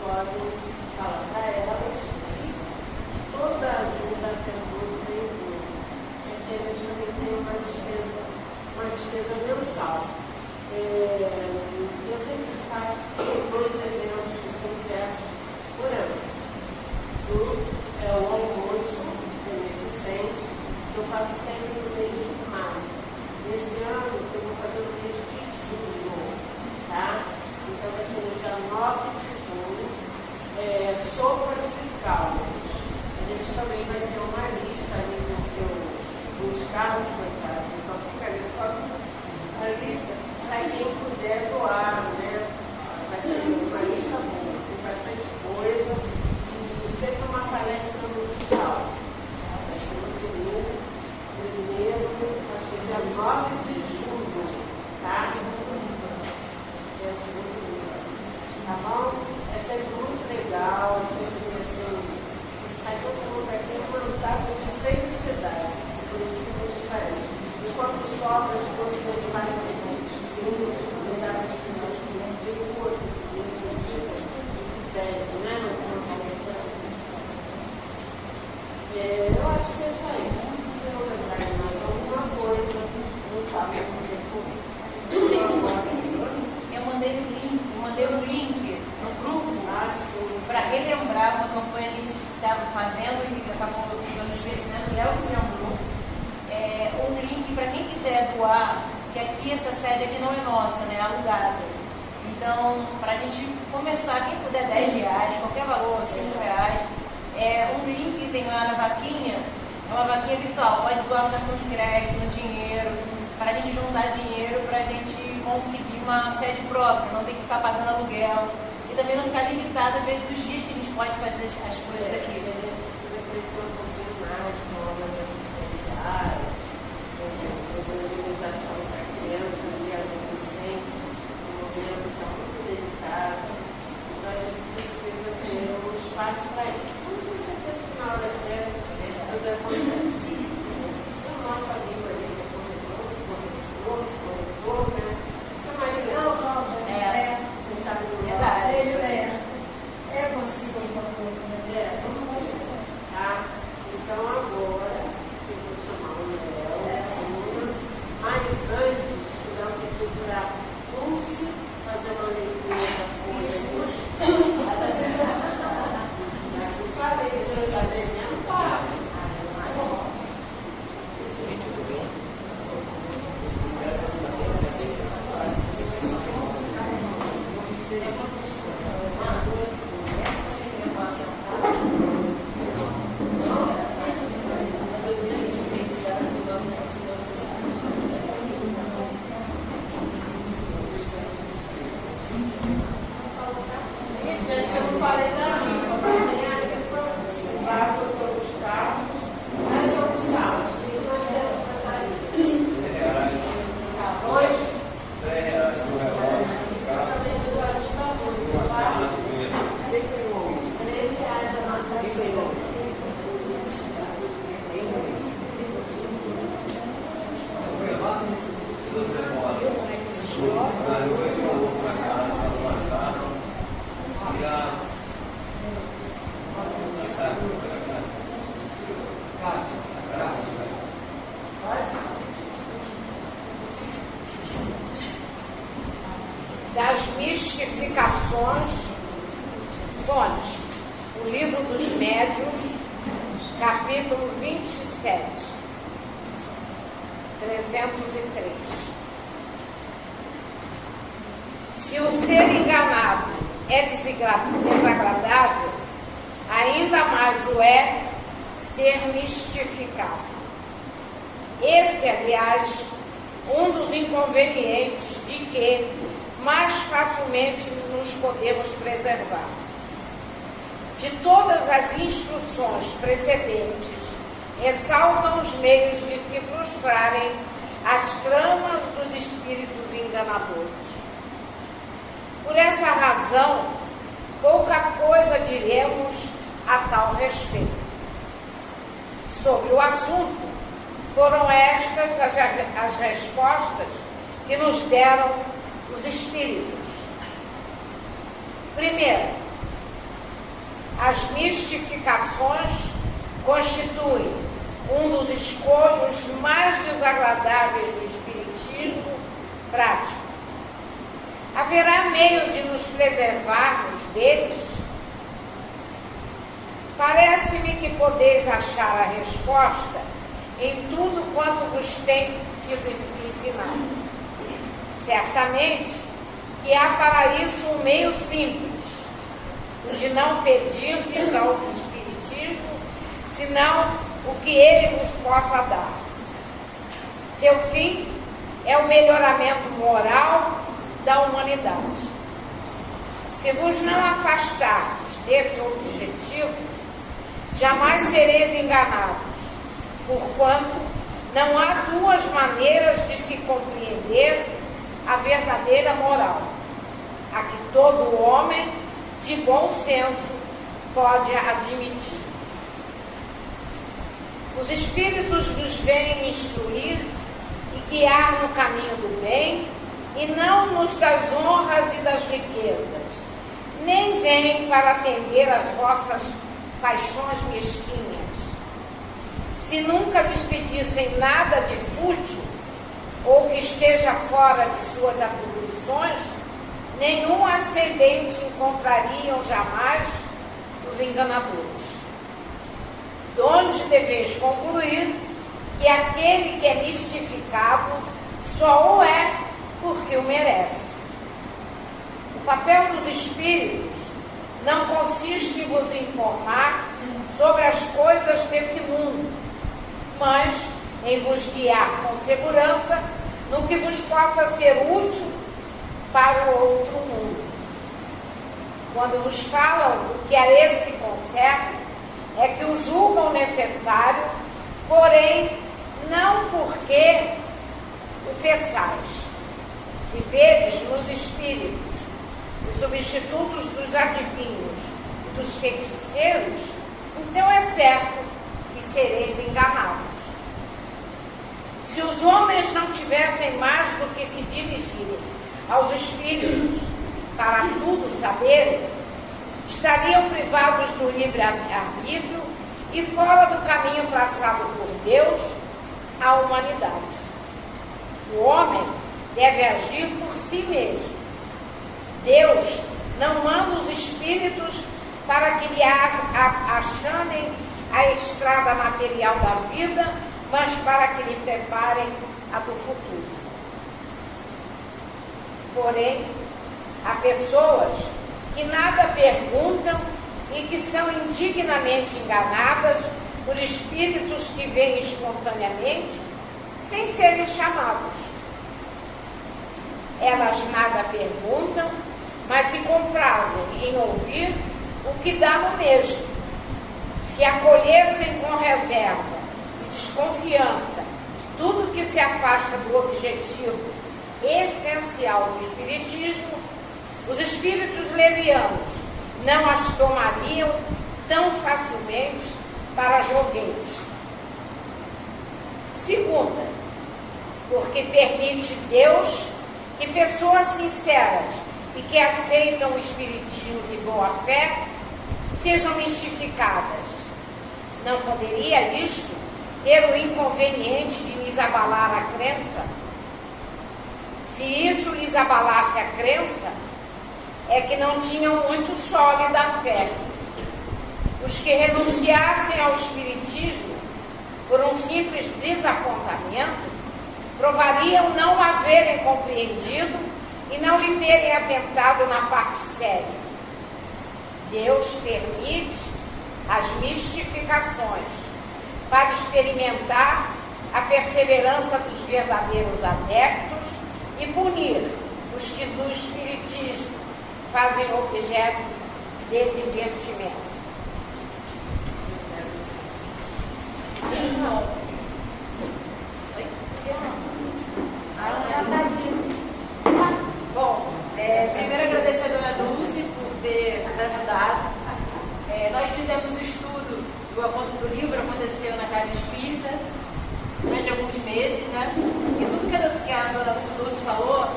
podem falar para elas que toda ajuda é muito bem-vinda. Porque a gente também tem uma despesa mensal. Eu sempre faço 2 eventos que são certos por ano. É o almoço beneficente, que eu faço sempre no mês de maio. Esse ano eu vou fazer no mês de junho, tá? Então vai ser no dia 9 de junho, sopas e caldos. A gente também vai ter uma lista ali dos carros, coitados, só fica ali só a lista para quem puder doar, né? Vai ter uma lista boa, tem bastante coisa, e sempre uma palestra musical. Vai ser no primeiro, acho que é dia 9 de junho, tá? Tá bom? É sempre muito legal, sempre assim, sai todo mundo aqui encantado de felicidade, por incrível que pareça. E quando sobra as coisas que a gente vai no vizinho, me dá para as pessoas que não tem o outro, que necessita, né? Eu acho que é só isso. Se eu lembrar de mais alguma coisa, não sabe o que mandei um link no grupo para relembrar uma campanha que a gente estava fazendo e acabou dando esquecimento, e é o que lembrou. Um link para quem quiser doar, que aqui essa sede aqui não é nossa, né? É alugada. Então, para a gente começar, quem puder R$10, qualquer valor, R$5, um link que tem lá na vaquinha, é uma vaquinha virtual, pode doar no cartão de crédito, no dinheiro, para a gente juntar dinheiro, para a gente conseguir uma sede própria, não ter que ficar pagando aluguel, e também não ficar limitado, às vezes, dos dias que a gente pode fazer as coisas aqui. Precisa crescer um pouquinho mais com obras assistenciais, organização para crianças e adolescentes, um momento que está muito delicado, então a gente precisa ter um espaço para isso. Eu tenho certeza que na hora certa tudo acontece. E o nosso amigo ali, que é corretor, né? Seu marido quem sabe do é possível alguma coisa, né? Tá? Então agora eu vou chamar o Léo, mas antes o Léo pediu para a Pulse fazer uma leitura da folha. Falei que eu falei mesmo, tá? Das mistificações, fontes, o livro dos médiuns, capítulo 27, 303. Se o ser enganado é desagradável, ainda mais o é ser mistificado. Esse, aliás, um dos inconvenientes de que mais facilmente nos podemos preservar. De todas as instruções precedentes, ressaltam os meios de se frustrarem as tramas dos espíritos enganadores. Por essa razão, pouca coisa diremos a tal respeito. Sobre o assunto, foram estas as respostas que nos deram os espíritos. Primeiro, As mistificações constituem um dos escolhos mais desagradáveis do espiritismo prático. Haverá meio de nos preservarmos deles? Parece-me que podeis achar a resposta em tudo quanto vos tem sido ensinado. Certamente que há para isso um meio simples, o de não pedirdes ao espiritismo, senão o que ele vos possa dar. Seu fim é o melhoramento moral da humanidade. Se vos não afastardes desse objetivo, jamais sereis enganados, porquanto não há duas maneiras de se compreender a verdadeira moral, a que todo homem de bom senso pode admitir. Os espíritos nos vêm instruir e guiar no caminho do bem, e não nos das honras e das riquezas, nem vêm para atender às vossas paixões mesquinhas. Se nunca lhes pedissem nada de fútil, ou que esteja fora de suas atribuições, nenhum ascendente encontrariam jamais os enganadores. Donde deveis concluir que aquele que é mistificado só o é porque o merece. O papel dos espíritos não consiste em vos informar sobre as coisas desse mundo, mas em vos guiar com segurança no que vos possa ser útil para o outro mundo. Quando vos falam o que a esse concerne, é que o julgam necessário, porém não porque o feçais. Se vedes nos espíritos os substitutos dos adivinhos e dos feiticeiros, então é certo que sereis enganados. Se os homens não tivessem mais do que se dirigir aos espíritos para tudo saberem, estariam privados do livre-arbítrio e fora do caminho traçado por Deus à humanidade. O homem deve agir por si mesmo. Deus não manda os espíritos para que lhe achanem a estrada material da vida, mas para que lhe preparem a do futuro. Porém, há pessoas que nada perguntam e que são indignamente enganadas por espíritos que vêm espontaneamente, sem serem chamados. Elas nada perguntam, mas se comprazem em ouvir o que dá no mesmo. Se acolhessem com reserva e desconfiança tudo que se afasta do objetivo essencial do espiritismo, os espíritos levianos não as tomariam tão facilmente para joguete. Segunda, porque permite Deus que pessoas sinceras e que aceitam o espiritismo de boa fé sejam mistificadas. Não poderia isto ter o inconveniente de lhes abalar a crença? Se isso lhes abalasse a crença, é que não tinham muito sólida a fé. Os que renunciassem ao espiritismo por um simples desapontamento provariam não haverem compreendido e não lhe terem atentado na parte séria. Deus permite as mistificações para experimentar a perseverança dos verdadeiros adeptos e punir os que do espiritismo fazem objeto de divertimento. Bom, primeiro agradecer a dona Dulce por ter nos ajudado. Nós fizemos o estudo do livro, aconteceu na Casa Espírita, durante alguns meses, né? E tudo que a dona Dulce falou,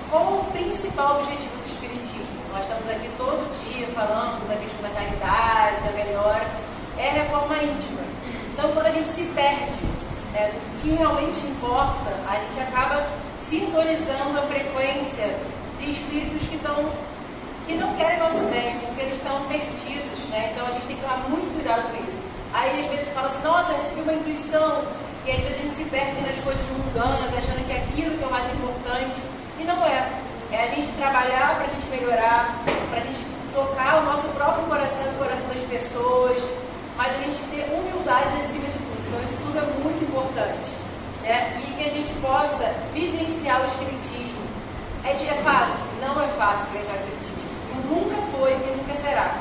qual o principal objetivo do Espiritismo? Nós estamos aqui todo dia falando da questão da caridade, é reforma íntima. Então, quando a gente se perde do que realmente importa, a gente acaba sintonizando a frequência de espíritos que não querem nosso bem, porque eles estão perdidos, né? Então a gente tem que tomar muito cuidado com isso. Aí às vezes fala assim, nossa, eu recebi uma intuição, e às vezes a gente se perde nas coisas mundanas, achando que é aquilo que é o mais importante, e não é. É a gente trabalhar para a gente melhorar, para a gente tocar o nosso próprio coração e o coração das pessoas, mas a gente ter humildade acima de tudo. Então isso tudo é muito importante, né? E que a gente possa vivenciar o espiritismo. É fácil? Não é fácil vivenciar o espiritismo. Nunca foi e nunca será.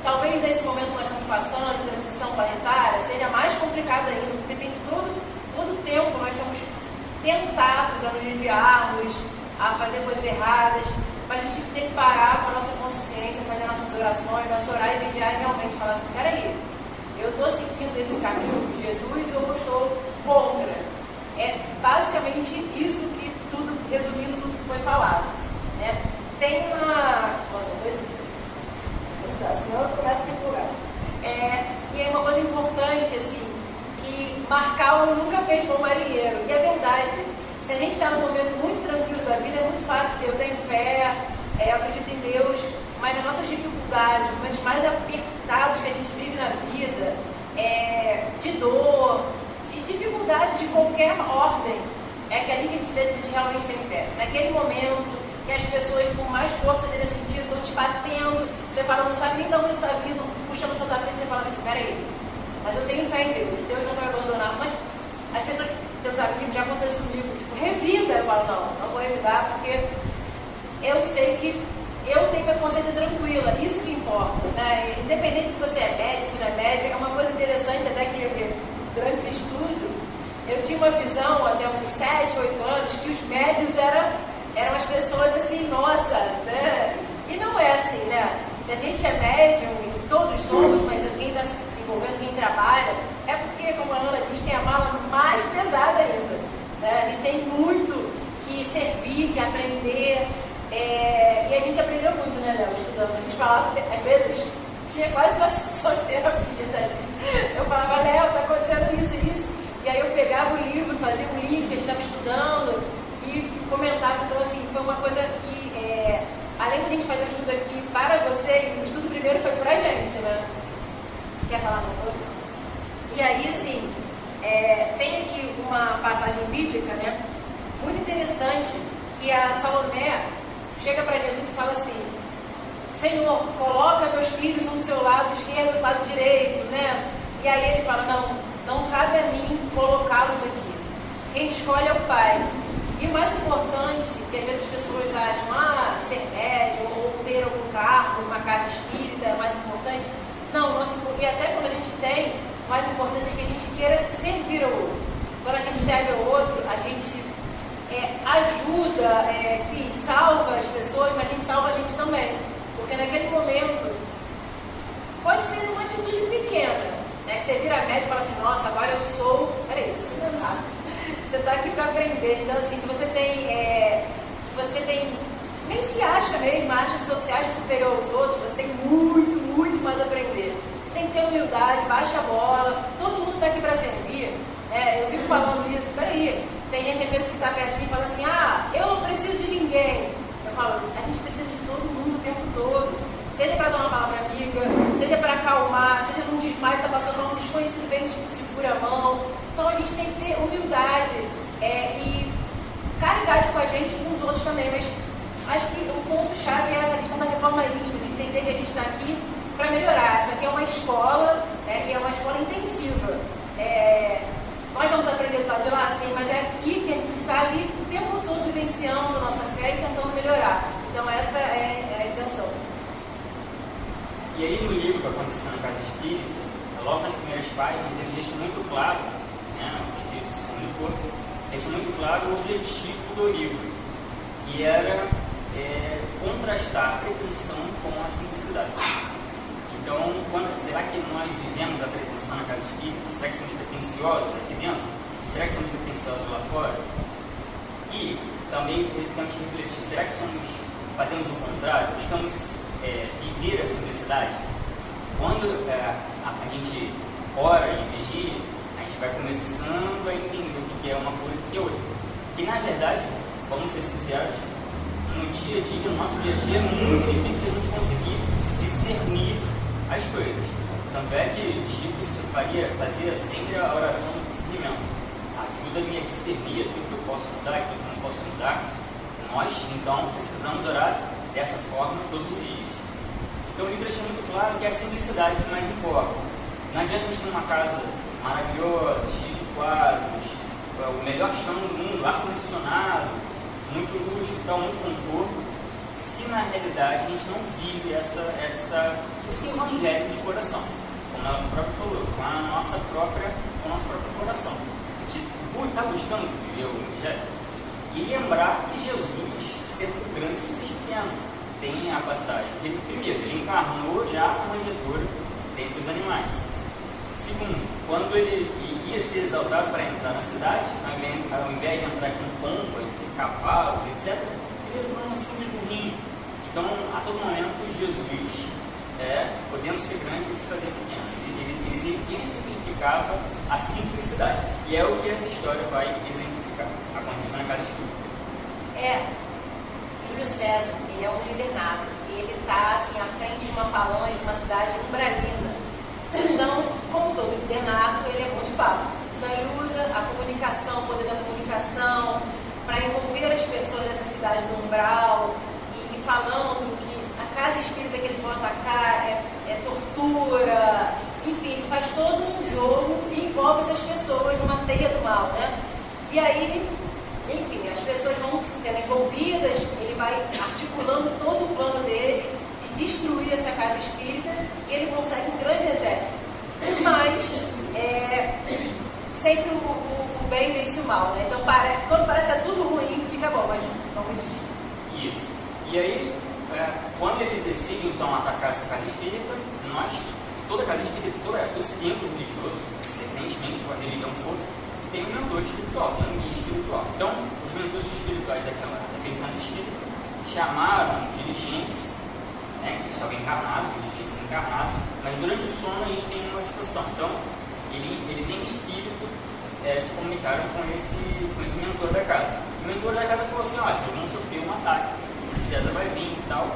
Talvez nesse momento que nós estamos passando, transição planetária, seja mais complicado ainda, porque tem todo tempo nós somos tentados a nos desviarmos, a fazer coisas erradas, mas a gente tem que parar com a nossa consciência, fazer nossas orações, nós orar e vigiar e realmente falar assim, peraí, eu estou seguindo esse caminho de Jesus ou eu estou contra? É basicamente isso que tudo, resumindo tudo que foi falado, né? Tem uma... senão eu começo a empolgar. E é uma coisa importante, assim, que Marcal nunca fez bom marinheiro. E é verdade. Se a gente está num momento muito tranquilo da vida, é muito fácil. Eu tenho fé, eu acredito em Deus, mas nas nossas dificuldades, nos momentos mais apertados que a gente vive na vida, de dor, de dificuldades de qualquer ordem, é que ali que a gente vê se a gente realmente tem fé. Naquele momento que as pessoas com mais força nesse sentido estão te batendo, você fala, não sabe nem de onde está vindo, puxando o seu tapete, você fala assim, peraí, mas eu tenho fé em Deus não vai abandonar. Mas as pessoas, teus amigos, já aconteceu isso comigo, tipo, revida. Eu falo, não vou revidar, porque eu sei que eu tenho minha consciência tranquila, isso que importa, né? Independente se você é médico, se não é médico, é uma coisa interessante, até que durante esse estudo, eu tinha uma visão, até uns 7, 8 anos, que os médios eram as pessoas assim, nossa, né? E não é assim, né? Se a gente é médium, e todos somos, mas quem está se desenvolvendo, quem trabalha, é porque, como a Ana diz, tem a mala mais pesada ainda, né? A gente tem muito que servir, que aprender, e a gente aprendeu muito, né, Léo, estudando. A gente falava, às vezes, tinha quase uma sessão de terapia, né? Eu falava, Léo, está acontecendo isso e isso, e aí eu pegava o livro, fazia um link que a gente estava estudando, e comentava. Então, assim, foi uma coisa que, além de a gente fazer o estudo aqui para vocês, o estudo primeiro foi para a gente, né? Quer falar uma coisa? E aí, assim, tem aqui uma passagem bíblica, né? Muito interessante, que a Salomé chega para Jesus e fala assim, Senhor, coloca meus filhos no seu lado esquerdo, do lado direito, né? E aí ele fala, não cabe a mim colocá-los aqui. Quem escolhe é o Pai. E o mais importante, que às vezes as pessoas acham, ser médium ou ter algum cargo, uma casa espírita é mais importante. Não, porque até quando a gente tem, o mais importante é que a gente queira servir ao outro. Quando a gente serve ao outro, a gente ajuda, enfim, salva as pessoas, mas a gente salva a gente também. Porque naquele momento, pode ser uma atitude pequena, né? Que você vira médico e fala assim, nossa, agora eu sou... Peraí, isso não é nada. Você está aqui para aprender. Então, assim, se você tem, nem se acha mesmo, se acha superior aos outros, você tem muito, muito mais a aprender. Você tem que ter humildade, baixa a bola, todo mundo está aqui para servir. Eu fico falando isso, peraí, tem gente às vezes que está perto de mim e fala assim, eu não preciso de ninguém. Eu falo, a gente precisa de todo mundo o tempo todo. Seja para dar uma palavra amiga, seja para acalmar, seja num desmaio, está passando um desconhecido bem, tipo, segura a mão. Então a gente tem que ter humildade e caridade com a gente e com os outros também. Mas acho que o ponto-chave é essa questão da reforma íntima, de entender que a gente está aqui para melhorar. Essa aqui é uma escola, e é uma escola intensiva. Nós vamos aprender do lado de lá, sim, mas é aqui que a gente está ali o tempo todo vivenciando a nossa fé e tentando melhorar. Então essa é a intenção. E aí no livro Aconteceu na Casa Espírita, logo nas primeiras páginas, ele deixa muito claro, né, o Espírito se comunicou, deixa muito claro o objetivo do livro, que era contrastar a pretensão com a simplicidade. Então, será que nós vivemos a pretensão na casa espírita? Será que somos pretensiosos aqui dentro? Será que somos pretensiosos lá fora? E também temos que refletir, será que fazemos o contrário? Buscamos viver a simplicidade? quando a gente ora e vigia, a gente vai começando a entender o que é uma coisa e o que é outra. E na verdade, vamos ser sinceros, no dia a dia, no nosso dia a dia, é muito difícil a gente conseguir discernir as coisas. Tanto é que Chico fazia sempre a oração do discernimento. Ajuda-me a discernir aquilo que eu posso mudar, aquilo que eu não posso mudar. Nós, então, precisamos orar dessa forma todos os dias. Então o livro deixa muito claro que é a simplicidade que mais importa. Não adianta a gente ter uma casa maravilhosa, cheia de quadros, o melhor chão do mundo, ar-condicionado, muito luxo, muito conforto, se na realidade a gente não vive esse evangelho de coração, como ela própria falou, com o nosso próprio coração. A gente está buscando viver o evangelho e lembrar que Jesus, sendo grande, se fez pequeno. Tem a passagem. Primeiro, ele encarnou já como redentor dentre os animais. Segundo, quando ele ia ser exaltado para entrar na cidade, ao invés de entrar com pompas, cavalos, etc., ele entrou num simples burrinho. Então, a todo momento, Jesus, podendo ser grande e se fazer pequeno. Ele simplificava a simplicidade. E é o que essa história vai exemplificar. Aconteceu na casa espírita. Júlio César, ele é um líder nato. Ele está assim, à frente de uma falange, de uma cidade umbralina. Então, como todo líder nato, ele é bom de papo. Então, ele usa a comunicação, o poder da comunicação, para envolver as pessoas dessa cidade no umbral e falando que a casa espírita que eles vão atacar é tortura. Enfim, ele faz todo um jogo e envolve essas pessoas numa teia do mal, né? E aí, enfim, as pessoas vão sendo envolvidas, ele vai articulando todo o plano dele de destruir essa casa espírita e ele consegue um grande exército. Mas, sempre o bem vence o mal, né? Então, quando parece que está tudo ruim, fica bom, mas vamos... Isso. E aí, quando eles decidem, então, atacar essa casa espírita, toda casa espírita, todos os templos religiosos, independentemente da religião for, tem um mentor espiritual, tem um guia espiritual. Então, os mentores espirituais daquele santo espírito chamaram dirigentes, que estavam encarnados, dirigentes encarnados, mas durante o sono a gente tem uma situação. Então, eles em espírito se comunicaram com esse mentor da casa. O mentor da casa falou assim: olha, vocês vão sofrer um ataque, o César vai vir e tal.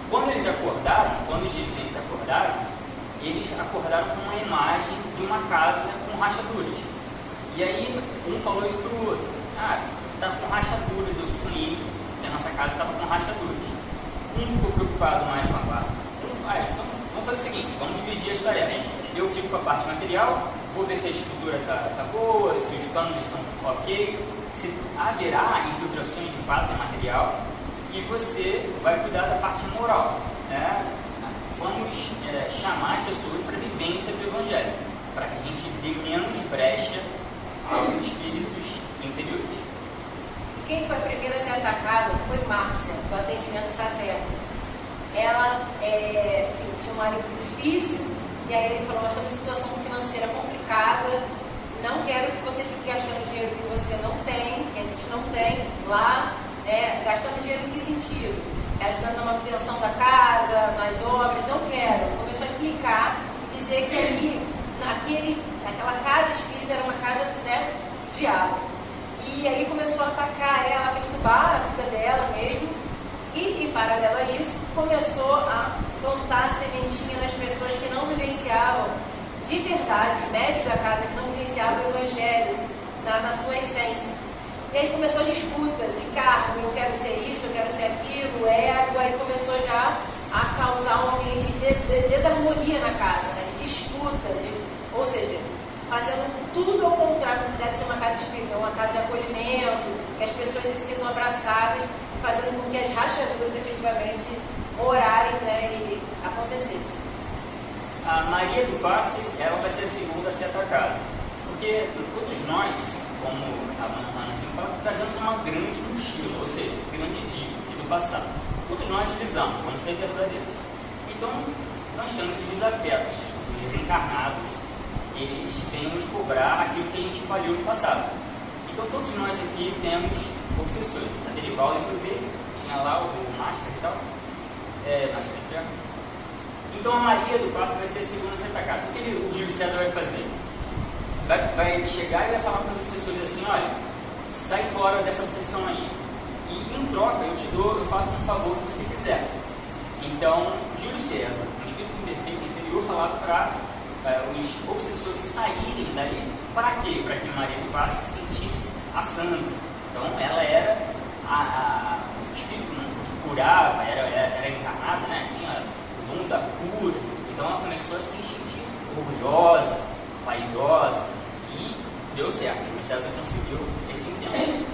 Quando eles acordaram, quando os dirigentes acordaram com uma imagem de uma casa com rachaduras. E aí, um falou isso para o outro: está com rachaduras, eu sonhei que a nossa casa estava com rachaduras. Um ficou preocupado mais com a parte. Então, vamos fazer o seguinte: vamos dividir as tarefas. Eu fico com a parte material, vou ver se a estrutura está boa, se os panos estão ok, se haverá infiltrações de fato em material, e você vai cuidar da parte moral. Vamos chamar as pessoas para a vivência do Evangelho, para que a gente dê menos brecha aos espíritos inferiores. Quem foi a primeira a ser atacada foi Márcia, do atendimento fraterno. Ela tinha um marido difícil, e aí ele falou: nós estamos em situação financeira complicada, não quero que você fique gastando dinheiro que você não tem, que a gente não tem lá, gastando dinheiro em que sentido? Ajudando na manutenção da casa, nas obras, não quero. Começou a implicar e dizer que aquela casa espírita era uma casa de diabo. E aí começou a atacar ela, a perturbar a vida dela mesmo. E, em paralelo a isso, começou a plantar sementinha nas pessoas que não vivenciavam de verdade, os médios da casa que não vivenciavam o Evangelho na sua essência. E aí começou a disputa de cargo: eu quero ser isso, eu quero ser aquilo, ego. Aí começou já a causar um ambiente de desarmonia na casa, de disputa, ou seja, fazendo tudo ao contrário do que deve ser uma casa espírita, uma casa de acolhimento, que as pessoas se sintam abraçadas, fazendo com que as rachaduras efetivamente morarem e acontecessem. A Maria do Passe, ela vai ser a segunda a ser atacada, porque todos nós, como a Ana sempre fala, trazemos uma grande mochila, ou seja, grande dívida do passado. Todos nós deslizamos, vamos ser verdadeiros. Então, nós temos os desafetos, os desencarnados, eles vêm nos cobrar aquilo que a gente falhou no passado. Então, todos nós aqui temos obsessões. A Derivalda, inclusive, tinha lá o máscara e tal, máscara de ferro. Então a Maria do Passo vai ser a segunda Santa Casa. O que o Júlio César vai fazer? Vai chegar e vai falar para os obsessores assim: olha, sai fora dessa obsessão aí. E em troca eu faço um favor que você quiser. Então, Júlio César, um espírito imperfeito inferior, falava para os obsessores saírem dali. Para quê? Para que Maria do Passo se sentisse a santa. Então, ela era o espírito que curava, era encarnada, né? Tinha o dom da cura. Então, ela começou a se sentir orgulhosa, vaidosa, e deu certo. Júlio César conseguiu esse intento.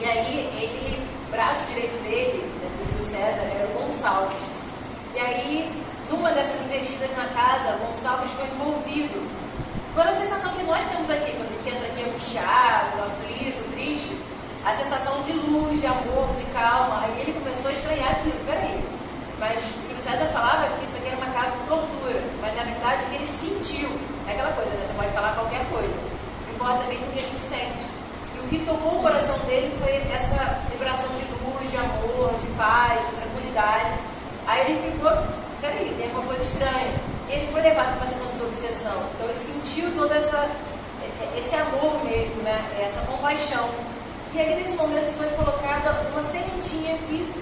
E aí, o braço direito dele, do Júlio César, era o Gonçalves. E aí, numa dessas investidas na casa, o Gonçalves foi envolvido. Quando a sensação que nós temos aqui, quando a gente entra aqui angustiado, aflito, triste, a sensação de luz, de amor, de calma, aí ele começou a estranhar aquilo. Peraí, mas o Júlio César falava que isso aqui era uma casa de tortura, mas na verdade o que ele sentiu, é aquela coisa, né? Você pode falar qualquer coisa, não importa mesmo o que a gente sente. E o que tocou o coração dele foi essa vibração de luz, de amor, de paz, de tranquilidade. Aí ele ficou, peraí, tem alguma coisa estranha. Ele foi levado para uma sessão de obsessão. Então ele sentiu todo esse amor mesmo, né? Essa compaixão. E aí nesse momento foi colocada uma sementinha que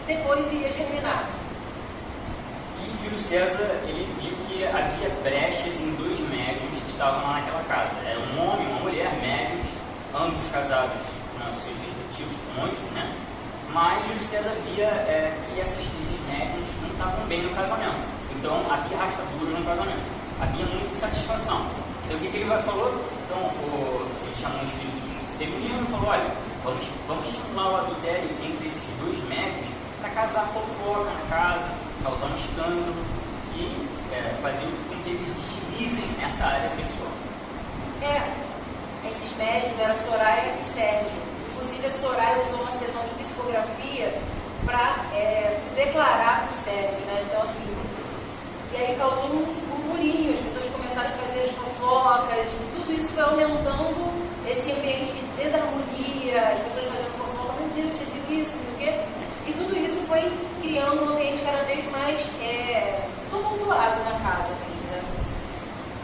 depois iria germinar. E Júlio César, ele viu que havia brechas em dois médiuns que estavam lá naquela casa. Era um homem e uma mulher, médiuns, ambos casados com os seus respectivos cônjuges, né? Mas Júlio César via que esses médiuns não estavam bem no casamento. Então havia rachadura no casamento, havia muita insatisfação. Então o que ele falou? Então ele chamou um espírito feminino e falou: olha, vamos estimular o adultério entre esses dois médios para causar fofoca na casa, causar um escândalo e fazer com que eles deslizem nessa área sexual. Esses médios eram Soraya e Sérgio. Inclusive a Soraya usou uma sessão de psicografia para se declarar para o Sérgio, né? Então assim, e aí causou um burburinho, as pessoas começaram a fazer as fofocas, e tudo isso foi aumentando esse ambiente de desarmonia, as pessoas fazendo fofoca, meu Deus, você viu isso, não sei o quê? E tudo isso foi criando um ambiente cada vez mais tumultuado na casa. Né?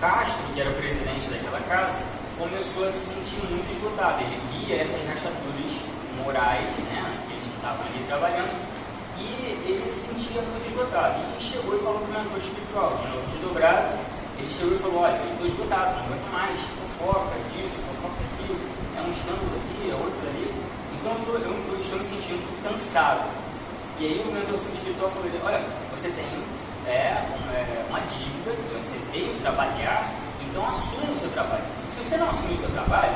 Castro, que era o presidente daquela casa, começou a se sentir muito esgotado. Ele via essas rachaduras morais, né, aqueles que estavam ali trabalhando, e ele se sentia muito esgotado. E chegou e falou para o mentor espiritual, de novo desdobrado, ele chegou e falou: olha, eu estou esgotado, não aguento mais, fofoca disso, fofoca daquilo, é um escândalo aqui, é outro ali. Então eu estou me sentindo cansado. E aí o mentor espiritual falou: olha, você tem uma dívida, você tem que trabalhar, então assuma o seu trabalho. Se você não assumir o seu trabalho,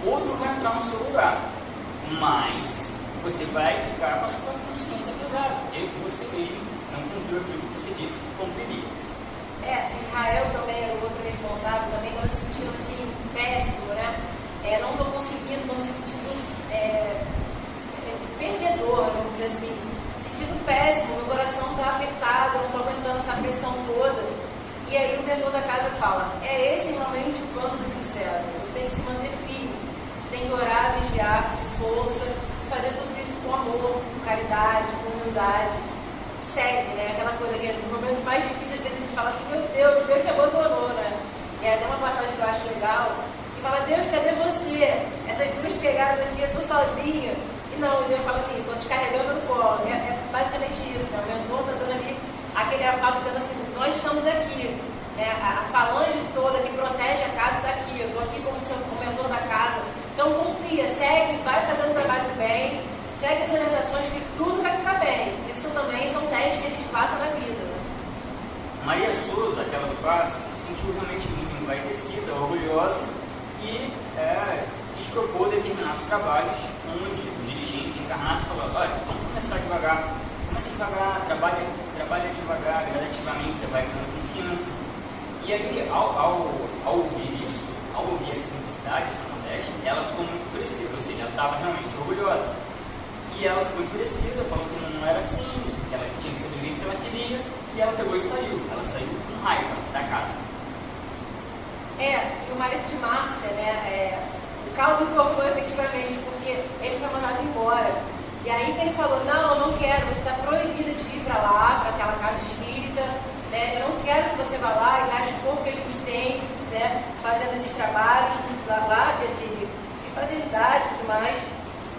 outro vai entrar no seu lugar, mas você vai ficar com a sua consciência pesada, porque você mesmo não cumpriu aquilo que você disse que cumpriria. Israel também era o outro responsável, também estava se sentindo assim, péssimo, né? Não estou conseguindo, estou me sentindo perdedor, vamos dizer assim, sentindo péssimo, meu coração está apertado, eu não estou aguentando essa pressão toda. E aí o mentor da casa fala: esse realmente o plano do Júlio César, você tem que se manter firme, você tem que orar, vigiar, com força, fazer tudo isso com amor, com caridade, com humildade. Segue, né? Aquela coisa que nos momentos mais difíceis, às vezes a gente fala assim: meu Deus me abandonou, né? E aí tem uma passagem que eu acho legal, que fala: Deus, cadê você? Essas duas pegadas aqui, eu tô sozinha. E não, Deus fala assim: tô te carregando no colo. É basicamente isso, né? O mentor tá dando ali aquele afago, dizendo assim: nós estamos aqui. A falange toda que protege a casa está aqui. Eu tô aqui como mentor da casa. Então confia, segue, vai fazendo o trabalho bem, segue as orientações que tudo vai ficar bem. Isso também são testes que a gente passa na vida, né? Maria Souza, aquela do passe, se sentiu realmente muito envaidecida, orgulhosa e quis propor determinados trabalhos onde os dirigentes encarnados falaram: olha, vamos começar devagar, trabalha devagar, gradativamente, você vai ganhando confiança. E aí, ao ouvir isso, ao ouvir essa simplicidade, essa modéstia, ela ficou muito enfurecida, ou seja, ela estava realmente orgulhosa. E ela ficou enfurecida, falou que não era assim, que ela tinha que ser do jeito que ela queria, e ela pegou e saiu. Ela saiu com raiva da casa. E o marido de Márcia, né, o caldo tocou efetivamente, porque ele foi mandado embora. E aí que ele falou: não quero, você está proibida de ir para lá, para aquela casa espírita, né, eu não quero que você vá lá e gaste pouco que a gente tem, né, fazendo esses trabalhos lá de fragilidade e tudo mais.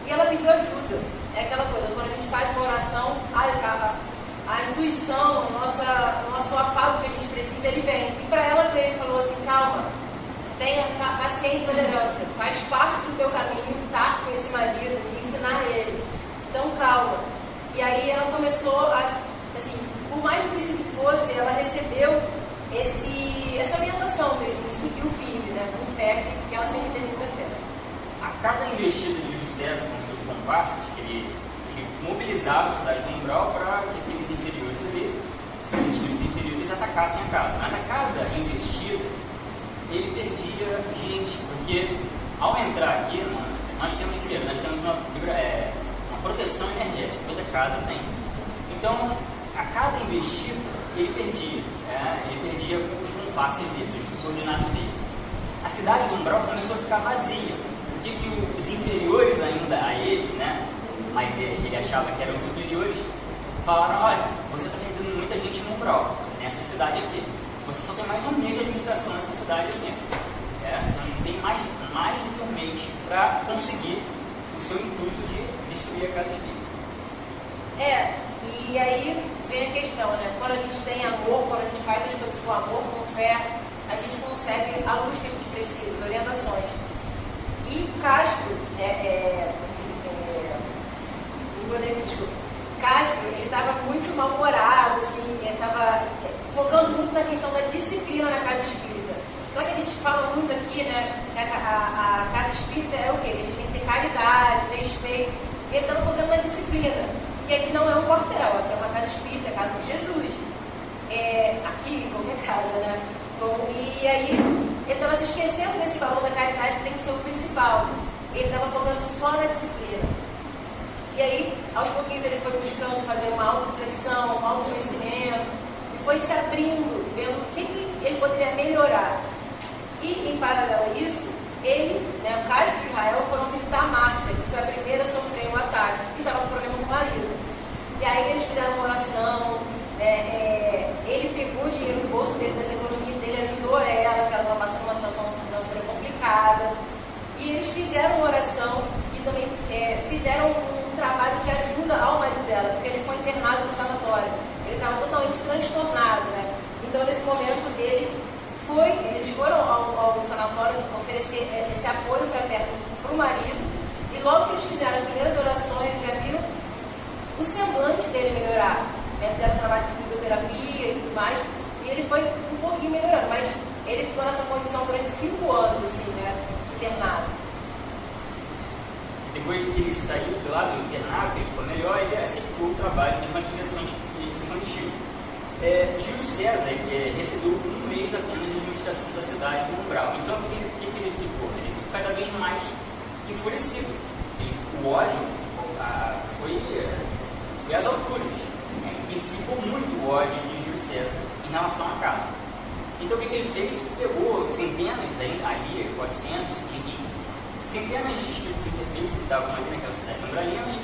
E ela pediu ajuda. É aquela coisa, quando a gente faz uma oração, a intuição, o nosso afago que a gente precisa, ele vem. E para ela veio e falou assim, calma, tenha paciência e tolerância, faz parte do teu caminho estar com esse marido e ensinar ele. Então calma. E aí ela começou a, assim, por mais difícil que fosse, ela recebeu essa orientação mesmo, de seguir o firme, né, com fé, que ela sempre teve muita fé. A cada investida de Júlio César com seus comparsas, que ele mobilizava a cidade de Umbral para que aqueles inferiores atacassem a casa. Mas a cada investida, ele perdia gente, porque ao entrar aqui, nós temos uma proteção energética, toda casa tem. Então, a cada investida, ele perdia os comparsas dele, os subordinados dele. A cidade de Umbral começou a ficar vazia. O que os inferiores ainda a ele, né, mas ele achava que eram superiores, falaram, olha, você está perdendo muita gente no Umbral, nessa cidade aqui. Você só tem mais um mês de administração nessa cidade aqui. Você não tem mais do que um mês para conseguir o seu intuito de destruir a casa espírita. E aí vem a questão, né? Quando a gente tem amor, quando a gente faz as coisas com amor, com fé, a gente consegue a luz que a gente precisa, orientações. E Castro, Castro, ele estava muito mal-humorado, assim, ele estava focando muito na questão da disciplina na casa espírita. Só que a gente fala muito aqui, né, que a casa espírita é o quê? A gente tem que ter caridade, respeito. E ele estava focando na disciplina, que aqui não é um quartel, aqui é uma casa espírita, é a casa de Jesus. Aqui, em qualquer casa, né? Bom, e aí, ele estava se esquecendo desse valor da caridade que tem que ser o principal. Ele estava focando só na disciplina. E aí, aos pouquinhos, ele foi buscando fazer uma auto-reflexão, um autoconhecimento, e foi se abrindo, vendo o que ele poderia melhorar. E, em paralelo a isso, ele, né, o Castro e Israel foram visitar a Márcia, que foi a primeira a sofrer um ataque, que estava com problema com o marido. E aí eles fizeram uma oração, ele pegou o dinheiro do bolso dele, das economias dele, ajudou ela, que ela estava passando uma situação financeira complicada. E eles fizeram uma oração e também fizeram um trabalho de ajuda ao marido dela, porque ele foi internado no sanatório. Ele estava totalmente transtornado, né? Então, nesse momento dele, eles foram ao sanatório oferecer esse apoio fraterno para o marido, e logo que eles fizeram as primeiras orações, já viram o semblante dele melhorar, né? Fizeram trabalho de fisioterapia e tudo mais, e ele foi um pouquinho melhorando, mas ele ficou nessa condição durante 5 anos, assim, né? Internado. Depois que ele saiu de lá do internado, ele ficou melhor, ele aceitou o trabalho de evangelização infantil. Júlio César recebeu um mês apenas de administração da cidade de Umbral. Então, o que ele ficou? Ele ficou cada vez mais enfurecido. O ódio foi às alturas. Intensificou muito o ódio de Júlio César em relação à casa. Então, o que ele fez? Pegou centenas, ali, 400, enfim, centenas de espíritos imperfeitos que estavam ali naquela cidade umbralina e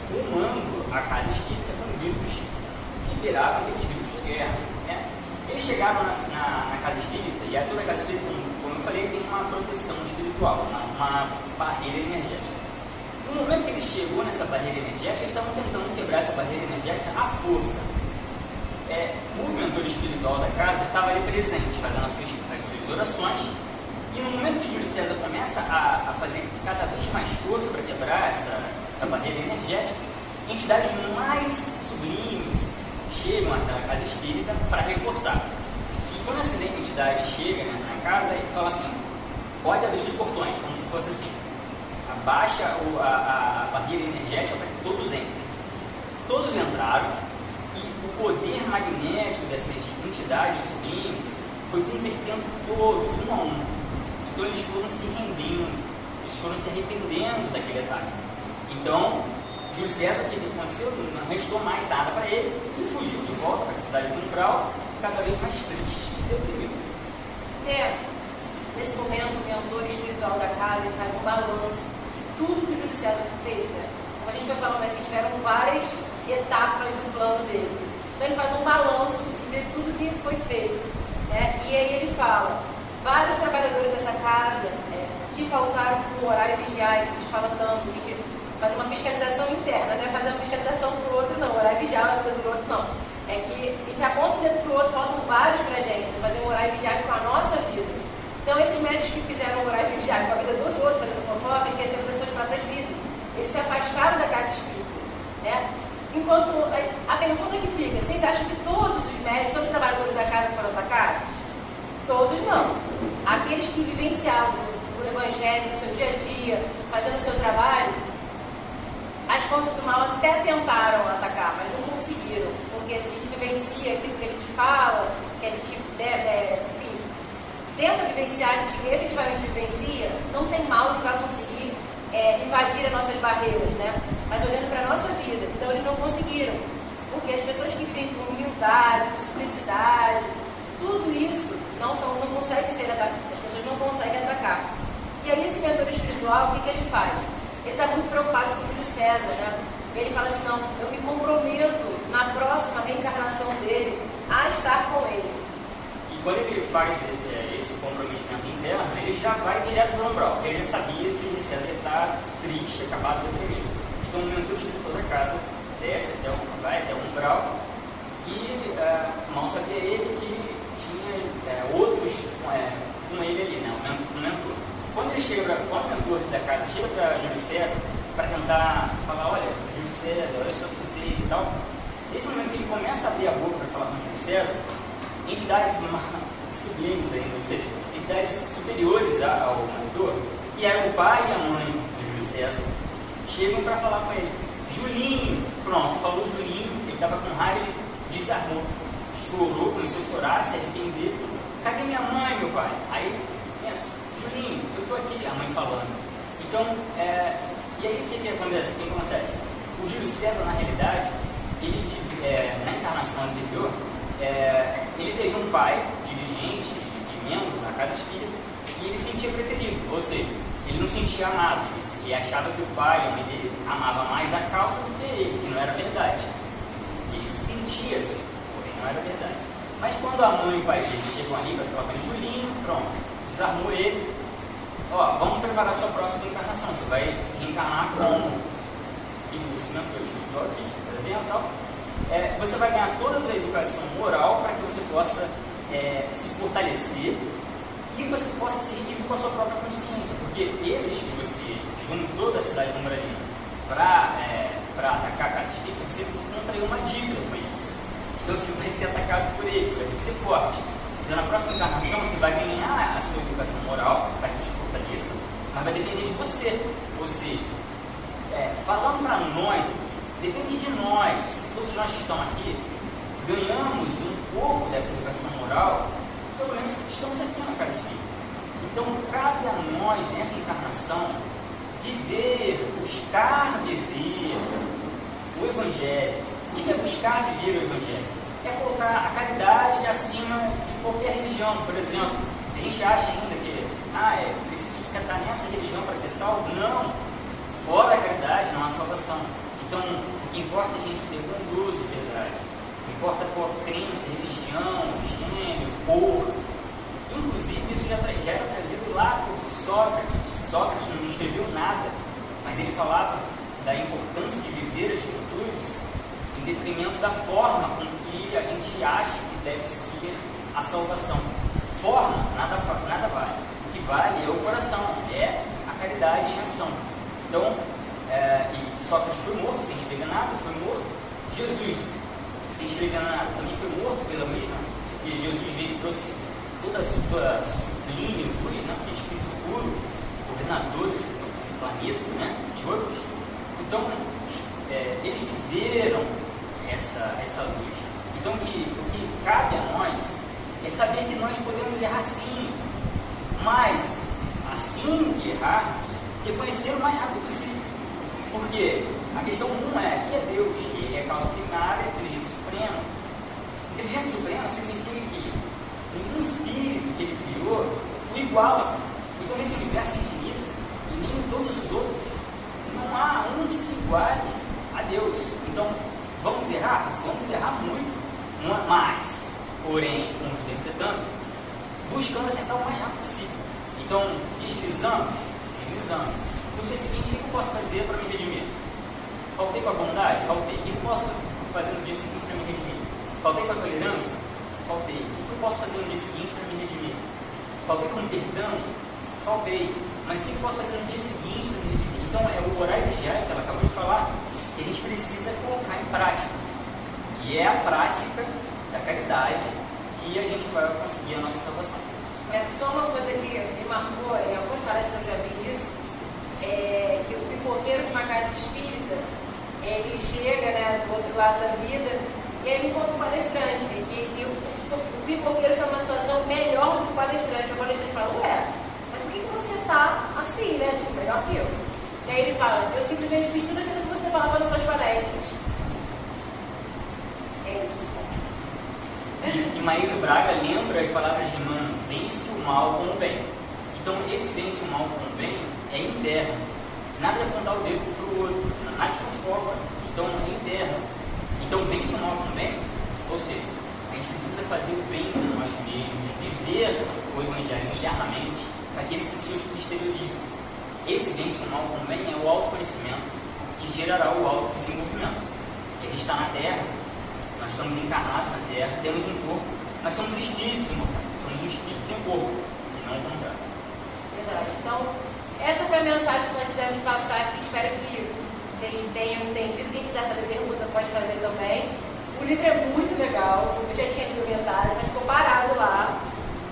comando a casa espírita com vírus que viravam aqueles vírus de guerra. Né? Eles chegaram na casa espírita, e toda a casa espírita, como eu falei, tem uma proteção espiritual, uma barreira energética. No momento que ele chegou nessa barreira energética, eles estavam tentando quebrar essa barreira energética à força. O mentor espiritual da casa estava ali presente, fazendo as suas orações. E no momento que Júlio César começa a fazer cada vez mais força para quebrar essa barreira energética, entidades mais sublimes chegam até a casa espírita para reforçar. E quando essa entidade chega, né, na casa, ele fala assim, pode abrir os portões, como se fosse assim, abaixa a barreira energética para que todos entrem. Todos entraram e o poder magnético dessas entidades sublimes foi convertendo todos, um a um. Então eles foram se rendendo, eles foram se arrependendo daquele ataque. Então, Júlio César, o que aconteceu? Não restou mais nada para ele e fugiu de volta para a cidade de Umbral, cada vez mais triste e deprimido. Nesse momento, o mentor espiritual da casa ele faz um balanço de tudo que o Júlio César fez. Né? Como a gente foi falando aqui, tiveram várias etapas do plano dele. Então ele faz um balanço ver tudo que foi feito. Né? E aí ele fala, vários trabalhadores dessa casa que faltaram para o horário vigiar, que a gente fala tanto, de fazer uma fiscalização interna, não é fazer uma fiscalização para o outro não, horário vigiar não é coisa do outro não. É que a gente aponta o dedo para o outro, faltam vários para a gente, fazer um horário vigiar com a nossa vida. Então esses médicos que fizeram um horário vigiar com a vida dos outros, fazendo fofoca, esquecendo das suas próprias vidas, eles se afastaram da casa espírita. Né? Enquanto a pergunta que fica, vocês acham que todos os médicos, todos os trabalhadores da casa foram atacados? Todos não. Aqueles que vivenciavam o evangelho no seu dia a dia, fazendo o seu trabalho, as forças do mal até tentaram atacar, mas não conseguiram. Porque se a gente vivencia aquilo que a gente fala, que a gente enfim, tenta vivenciar, a gente efetivamente vivencia, não tem mal que vai conseguir invadir as nossas barreiras, né? Mas olhando para a nossa vida, então eles não conseguiram. Porque as pessoas que vivem com humildade, com simplicidade, tudo isso não consegue ser atacado, as pessoas não conseguem atacar. E aí esse mentor espiritual, o que ele faz? Ele está muito preocupado com o Júlio César, né? Ele fala assim, não, eu me comprometo na próxima reencarnação dele a estar com ele. E quando ele faz esse comprometimento interno, ele já vai direto no umbral, porque ele já sabia que o Júlio César está triste, acabado de deprimir. Então o mentor espiritual da casa desce vai até o umbral e mal sabia ele que tinha outros com ele ali, né? O mentor. Quando o mentor da casa chega para Júlio César para tentar falar, olha, Júlio César, olha só o que você fez e tal, nesse momento que ele começa a abrir a boca para falar com Júlio César, entidades sublimes ainda, ou seja, entidades superiores ao mentor, que eram o pai e a mãe de Júlio César, chegam para falar com ele. Julinho, pronto, falou Julinho, ele estava com raiva, ele desarmou, chorou, começou a chorar, se arrepender. Cadê minha mãe, meu pai? Aí pensa, Julinho, eu estou aqui, a mãe falando. Então, e aí o que acontece? O que acontece? O Júlio César, na realidade, ele na encarnação anterior, ele teve um pai, dirigente e membro na casa espírita, e ele se sentia preterido, ou seja, ele não sentia amado, ele achava que o pai, a mãe dele, amava mais a causa do que ele, que não era verdade. Ele se sentia assim, porém não era verdade. Mas quando a mãe e o pai dele chegam ali para falar com ele, Julinho, pronto, desarmou ele, vamos preparar a sua próxima encarnação, você vai reencarnar como filho desse mentor espiritual aqui, transcendental. Você vai ganhar toda a educação moral para que você possa se fortalecer e você possa se redimir com a sua própria consciência, porque esses que você juntou da cidade de Umbralina para atacar a casa espírita, você contraiu uma dívida com eles. Então você vai ser atacado por eles, você vai ter que ser forte. Então na próxima encarnação você vai ganhar a sua educação moral para que te fortaleça, mas vai depender de você. Ou seja, falando para nós, depende de nós, todos nós que estão aqui, ganhamos um pouco dessa educação moral, pelo menos estamos aqui na casa espírita. Então cabe a nós, nessa encarnação, buscar viver o Evangelho. O que é buscar viver o Evangelho? É colocar a caridade acima de qualquer religião. Por exemplo, se a gente acha ainda que preciso estar nessa religião para ser salvo, não. Fora a caridade não há salvação. Então, o que importa é a gente ser bondoso de verdade. O que importa é a crença, religião, gênero, cor. Inclusive, isso já era trazido lá por Sócrates. Sócrates não escreveu nada, mas ele falava da importância de viver as virtudes em detrimento da forma com que a gente acha que deve ser a salvação. Forma, nada vale. O que vale é o coração, é a caridade em ação. Então, e Sócrates foi morto sem escrever nada, foi morto. Jesus, sem escrever nada, também foi morto pela mesma, porque Jesus veio e trouxe toda a sua sublime luz, né, que é espírito puro, governador desse planeta, né, de outros. Então, eles viveram essa luz. Então, o que cabe a nós é saber que nós podemos errar sim, mas, assim que errarmos, reconhecer o mais rápido possível. Porque a questão 1 que é Deus, que ele é a causa primária, a inteligência suprema. Inteligência suprema significa que nenhum espírito que ele criou o iguala. Então, nesse universo infinito, e nem em todos os outros, não há um que se iguale a Deus. Então, vamos errar? Vamos errar muito, mas porém, entretanto, buscando acertar o mais rápido possível. Então, deslizamos. No dia seguinte, o que eu posso fazer para me redimir? Faltei com a bondade? Faltei. O que eu posso fazer no dia seguinte para me redimir? Faltei com a tolerância? Faltei. O que eu posso fazer no dia seguinte para me redimir? Faltei com o perdão? Faltei. Mas o que eu posso fazer no dia seguinte para me redimir? Então, é o orar e vigiar que ela acabou de falar, que a gente precisa colocar em prática. E é a prática da caridade que a gente vai conseguir a nossa salvação. É só uma coisa que me marcou, em algumas palestras eu já vi isso, que o pipoqueiro de uma casa espírita, ele chega, né, do outro lado da vida, e ele encontra um palestrante, e o pipoqueiro está numa situação melhor do que o palestrante. O palestrante fala, ué, mas por que você está assim, né, tipo, melhor que eu? E aí ele fala, eu simplesmente fiz tudo aquilo que você falava nas suas palestras. É isso. E Maísa Braga lembra as palavras de Emmanuel, vence o mal com o bem. Então, esse vence o mal com o bem é interno. Nada de apontar o dedo para o outro, nada de fofoca. Então, é interno. Então, vence o mal com o bem, ou seja, a gente precisa fazer o bem com nós mesmos, viver o Evangelho internamente, para que ele se exteriorize. Esse vence o mal com o bem é o autoconhecimento que gerará o autodesenvolvimento. E a gente está na Terra. Nós estamos encarnados na Terra, temos um corpo, nós somos espíritos imortais, somos um espírito que tem corpo, e não o contrário. Verdade. Então, essa foi a mensagem que nós quisemos passar aqui. Espero que vocês tenham entendido. Quem quiser fazer pergunta pode fazer também. O livro é muito legal, eu já tinha lido metade, mas ficou parado lá.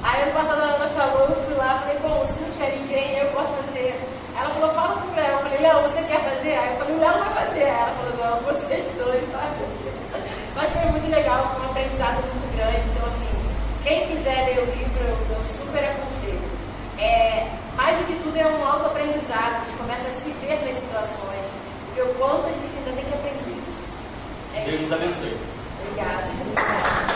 Aí ano passado a Ana falou, eu fui lá, falei, bom, se não tiver ninguém, eu posso fazer. Ela falou, fala pro Léo. Eu falei, Léo, você quer fazer? Aí eu falei, o Léo vai fazer. Aí ela falou, não, vocês dois, sabe? Mas foi muito legal, foi um aprendizado muito grande. Então, assim, quem quiser ler o livro, eu super aconselho. Mais do que tudo, é um autoaprendizado. A gente começa a se ver nas situações, ver o quanto a gente ainda tem que aprender. Deus nos abençoe. Obrigada.